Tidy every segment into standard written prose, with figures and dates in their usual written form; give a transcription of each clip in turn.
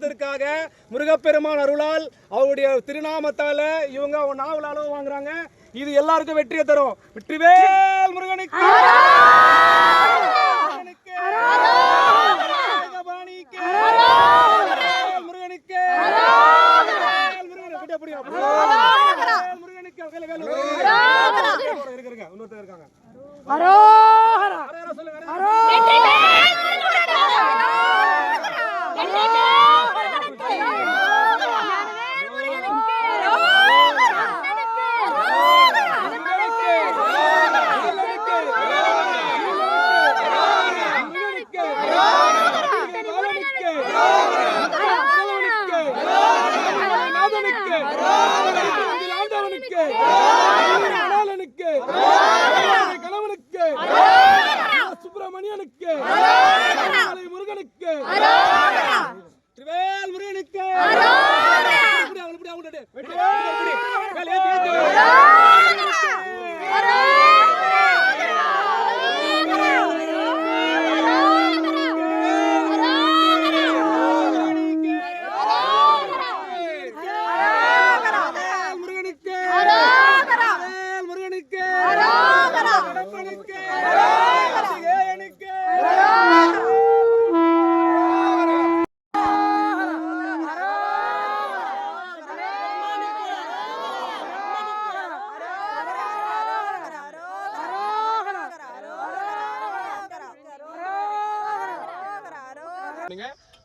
என்பதற்காக முருகப்பெருமான் அருளால் அவருடைய திருநாமத்தால இவங்க நாவல் அளவு வாங்குறாங்க. இது எல்லாருக்கும் வெற்றியை தரும். வெற்றிவேல் முருகனுக்கு சுப்பிரமணியனுக்கு முருகனுக்கு திருவேல் முருகனுக்கு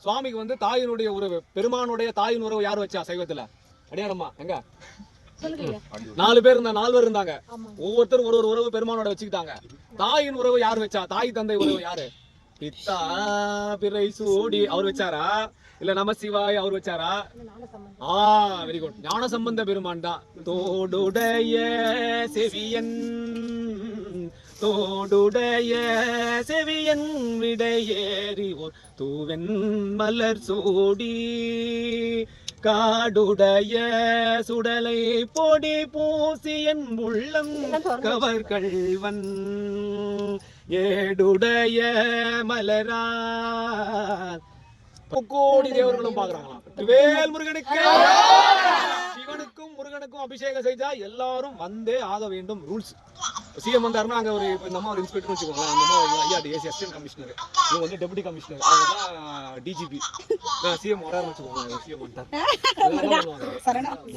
சுவாமிக்கு வந்து தாயினுடைய உறவு, பெருமானுடைய தாயின் உறவு யார் வச்சா சைவத்துல? அடியாரம்மா எங்க 4 பேர் இருந்தா 4 பேர் இருந்தாங்க. ஒவ்வொருத்தரும் ஒரு உறவு பெருமானோட வச்சுக்கிட்டாங்க. தாயின் உறவு யார் வச்சா? தாய் தந்தை உறவு யாரு? பித்தா பிறை சூடி அவர் வச்சாரா? இல்ல நம சிவாய் அவர் வச்சாரா? Very good. ஞான சம்பந்த பெருமான் தான். தோடுடைய செவியன் தோடுடைய செவியன் விடையேறி தூவென் மலர் சூடி காடுடைய சுடலை பொடி பூசியன் உள்ளம் கவர் கள்வன் ஏடுடைய மலரார் கோடி தேவர்களும் பாக்குறாங்களாம். வேல் முருகனுக்கு சிவனுக்கும் முருகனுக்கும் அபிஷேகம் செஞ்சா எல்லாரும் வந்தே ஆக வேண்டும். ரூல்ஸ். சிஎம் வந்தாருன்னா அங்க ஒரு நம்ம ஒரு இன்ஸ்பெக்டர் வச்சுக்கோங்களேன். நம்ம ஐயா டிஎஸ்சி அசிஸ்டன்ட் கமிஷனர், இவங்க வந்து டெபுட்டி கமிஷனர், அவங்க தான் டிஜிபி. சிஎம் வராரு வச்சுக்கோங்க. சிஎம் வந்துட்டார்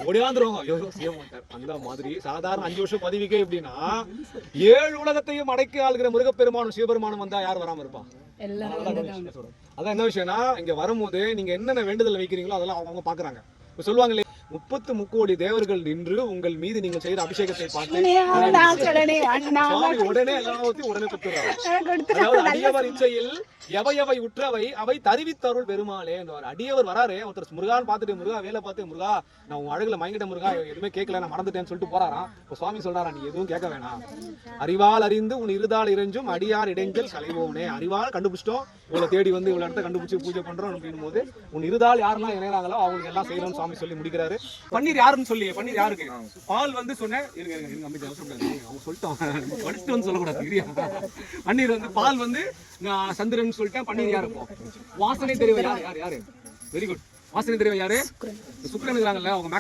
ஓடியாந்துருவாங்க. ஐயோ சிஎம் வந்துட்டார். அந்த மாதிரி சாதாரண 5 வருஷம் பதவிக்கே எப்படின்னா 7 உலகத்தையும் அடக்கி ஆளுகிற முருகப்பெருமானும் சிவபெருமானும் வந்தா யார் வராம இருப்பான்? அதான் என்ன விஷயம்னா, இங்க வரும்போது நீங்க என்னென்ன வேண்டுதல் வைக்கிறீங்களோ அதெல்லாம் அவங்க பாக்குறாங்க. சொல்லுவாங்களே 30 முக்கோடி தேவர்கள் நின்று உங்கள் மீது நீங்கள் செய்த அபிஷேகத்தை பார்த்து உடனே எல்லாத்தையும் உடனே கொடுத்துறாங்க. அதாவது அடியவர் இச்சையில் எவை உற்றவை அவை தருவித்தருள் பெருமாளே. அடியவர் வராரு, ஒருத்தர் முருகான்னு பார்த்துட்டு முருகா வேலை பார்த்து முருகா நான் உன் அழகுல மயங்கிட்ட முருகா எதுவுமே கேட்கல நான் மறந்துட்டேன்னு சொல்லிட்டு போறாராம். இப்போ சுவாமி சொல்றாரா நீ எதுவும் கேட்க வேணாம், அறிவால் அறிந்து உன் இருதால் இறைஞ்சும் அடியார் இடைஞ்சல் கலைவோனே. அறிவால் கண்டுபிடிச்சிட்டோம், இவ்வளவு தேடி வந்து இவ்வளவு இடத்த கண்டுபிடிச்சு பூஜை பண்றோம் அப்படின்னும் போது உன் இருதால் யாரெல்லாம் இணைகிறாங்களோ அவங்களுக்கு எல்லாம் செய்யறோம்னு சுவாமி சொல்லி முடிக்கிறாரு. பன்னீர் யாருன்னு சொல்லி, பன்னீர் யாருக்கு? பால் வந்து சொன்னேன் அவங்க சொல்லிட்டோம், படிச்சுட்டு வந்து சொல்லக்கூடாது. பன்னீர் வந்து பால் வந்து நான் சந்திரன் சொல்லிட்டேன். பன்னீர் யாரு? வாசனை தெரியும். யாரு? Very good. வாசனை தெரியும் யாரு? சுக்கிரன் இருக்கிறாங்கல்ல அவங்க